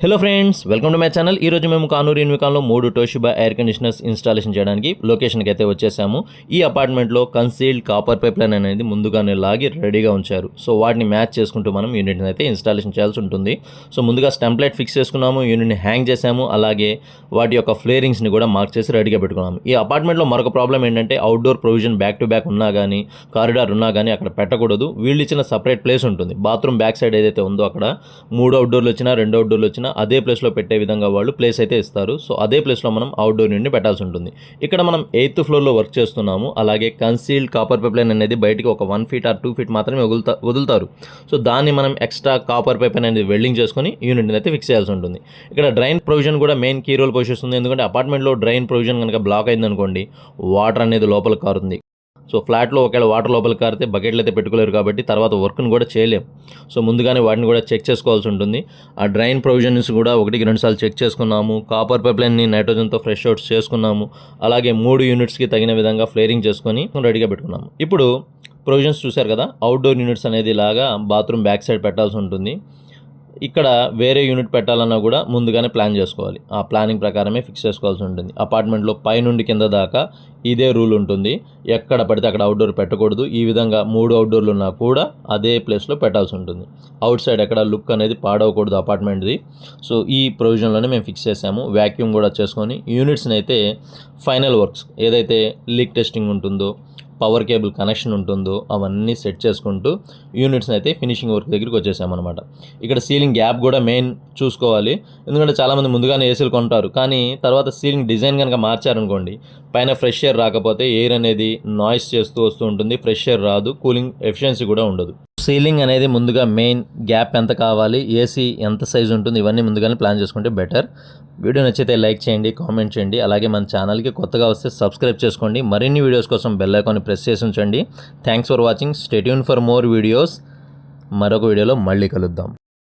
Hello friends, welcome to my channel. ఈరోజు మేము Kanuru ఇన్వికాన్లో 3 Toshiba air conditioners installation చేయడానికి లొకేషన్కి అయితే వచ్చేసాము. ఈ అపార్ట్మెంట్లో కన్సీల్డ్ కాపర్ పైప్ లైన్ అనేది ముందుగానే లాగి రెడీగా ఉంచారు. సో వాటిని మ్యాచ్ చేసుకుంటూ మనం యూనిట్ని అయితే ఇన్స్టాలేషన్ చేయాల్సి ఉంటుంది. సో ముందుగా స్టెంప్లైట్ ఫిక్స్ చేసుకున్నాము, యూనిట్ని హ్యాంగ్ చేసాము, అలాగే వాటి యొక్క ఫ్లేరింగ్స్ని కూడా మార్క్ చేసి రెడీగా పెట్టుకున్నాము. ఈ అపార్ట్మెంట్లో మరొక ప్రాబ్లం ఏంటంటే outdoor provision back to back ఉన్నా కానీ, కారిడార్ ఉన్నా కానీ అక్కడ పెట్టకూడదు. వీళ్ళు ఇచ్చిన సపరేట్ ప్లేస్ ఉంటుంది. బాత్రూమ్ బ్యాక్ సైడ్ ఏదైతే ఉందో అక్కడ 3 అవుట్డోర్లు వచ్చినా 2 అవుట్డోర్లు వచ్చినా అదే ప్లేస్లో పెట్టే విధంగా వాళ్ళు ప్లేస్ అయితే ఇస్తారు. సో అదే ప్లేస్లో మనం అవుట్డోర్ నుండి పెట్టాల్సి ఉంటుంది. ఇక్కడ మనం 8th ఫ్లోర్లో వర్క్ చేస్తున్నాము. అలాగే కన్సీల్డ్ కాపర్ పైప్ లైన్ అనేది బయటికి ఒక 1 feet or 2 feet మాత్రమే వదులుతారు. సో దాన్ని మనం ఎక్స్ట్రా కాపర్ పైప్ అనేది వెల్డింగ్ చేసుకొని యూనిట్ని అయితే ఫిక్స్ చేయాల్సి ఉంటుంది. ఇక్కడ డ్రైన్ ప్రొవిజన్ కూడా మెయిన్ కీ రోల్ పోషిస్తుంది. ఎందుకంటే అపార్ట్మెంట్లో డ్రైన్ ప్రొవిజన్ కనుక బ్లాక్ అయిందనుకోండి, వాటర్ అనేది లోపలికి కారుతుంది. సో ఫ్లాట్లో ఒకవేళ వాటర్ లోపలికి కారితే బకెట్లు అయితే పెట్టుకోలేరు, కాబట్టి తర్వాత వర్క్ను కూడా చేయలేం. సో ముందుగానే వాటిని కూడా చెక్ చేసుకోవాల్సి ఉంటుంది. ఆ డ్రైన్ ప్రొవిజన్స్ కూడా 1-2 సార్లు చెక్ చేసుకున్నాము. కాపర్ పైప్ లైన్ని నైట్రోజన్తో ఫ్రెష్ అవుట్స్ చేసుకున్నాము. అలాగే 3 యూనిట్స్కి తగిన విధంగా ఫ్లేరింగ్ చేసుకొని రెడీగా పెట్టుకున్నాము. ఇప్పుడు ప్రొవిజన్స్ చూశారు కదా, అవుట్డోర్ యూనిట్స్ అనేది ఇలాగా బాత్రూమ్ బ్యాక్ సైడ్ పెట్టాల్సి ఉంటుంది. ఇక్కడ వేరే యూనిట్ పెట్టాలన్నా కూడా ముందుగానే ప్లాన్ చేసుకోవాలి. ఆ ప్లానింగ్ ప్రకారమే ఫిక్స్ చేసుకోవాల్సి ఉంటుంది. అపార్ట్మెంట్లో పై నుండి కింద దాకా ఇదే రూల్ ఉంటుంది. ఎక్కడ పడితే అక్కడ అవుట్డోర్ పెట్టకూడదు. ఈ విధంగా 3 అవుట్డోర్లు ఉన్నా కూడా అదే ప్లేస్లో పెట్టాల్సి ఉంటుంది. అవుట్ సైడ్ ఎక్కడ లుక్ అనేది పాడవకూడదు అపార్ట్మెంట్ది. సో ఈ ప్రొవిజన్లోనే మేము ఫిక్స్ చేసాము. వ్యాక్యూమ్ కూడా చేసుకొని యూనిట్స్ని అయితే ఫైనల్ వర్క్స్ ఏదైతే లీక్ టెస్టింగ్ ఉంటుందో, పవర్ కేబుల్ కనెక్షన్ ఉంటుందో అవన్నీ సెట్ చేసుకుంటూ యూనిట్స్ని అయితే ఫినిషింగ్ వర్క్ దగ్గరికి వచ్చేసామన్నమాట. ఇక్కడ సీలింగ్ గ్యాప్ కూడా మెయిన్ చూసుకోవాలి. ఎందుకంటే చాలామంది ముందుగానే ఏసీలు కొంటారు, కానీ తర్వాత సీలింగ్ డిజైన్ కనుక మార్చారనుకోండి, పైన ఫ్రెష్ ఎయిర్ రాకపోతే ఎయిర్ అనేది నాయిస్ చేస్తూ వస్తూ ఉంటుంది. ఫ్రెష్ ఎయిర్ రాదు, కూలింగ్ ఎఫిషియన్సీ కూడా ఉండదు. సీలింగ్ అనేది ముందుగా మెయిన్ గ్యాప్ ఎంత కావాలి, ఏసీ ఎంత సైజు ఉంటుంది, ఇవన్నీ ముందుగానే ప్లాన్ చేసుకుంటే బెటర్. వీడియో నచ్చితే లైక్ చేయండి, కామెంట్ చేయండి. అలాగే మన ఛానల్కి కొత్తగా వస్తే సబ్స్క్రైబ్ చేసుకోండి. మరిన్ని వీడియోస్ కోసం బెల్ ఐకాన్ని ప్రెస్ చేసి ఉంచండి. Thanks for watching. Stay tune for more videos. మరొక వీడియోలో మళ్ళీ కలుద్దాం.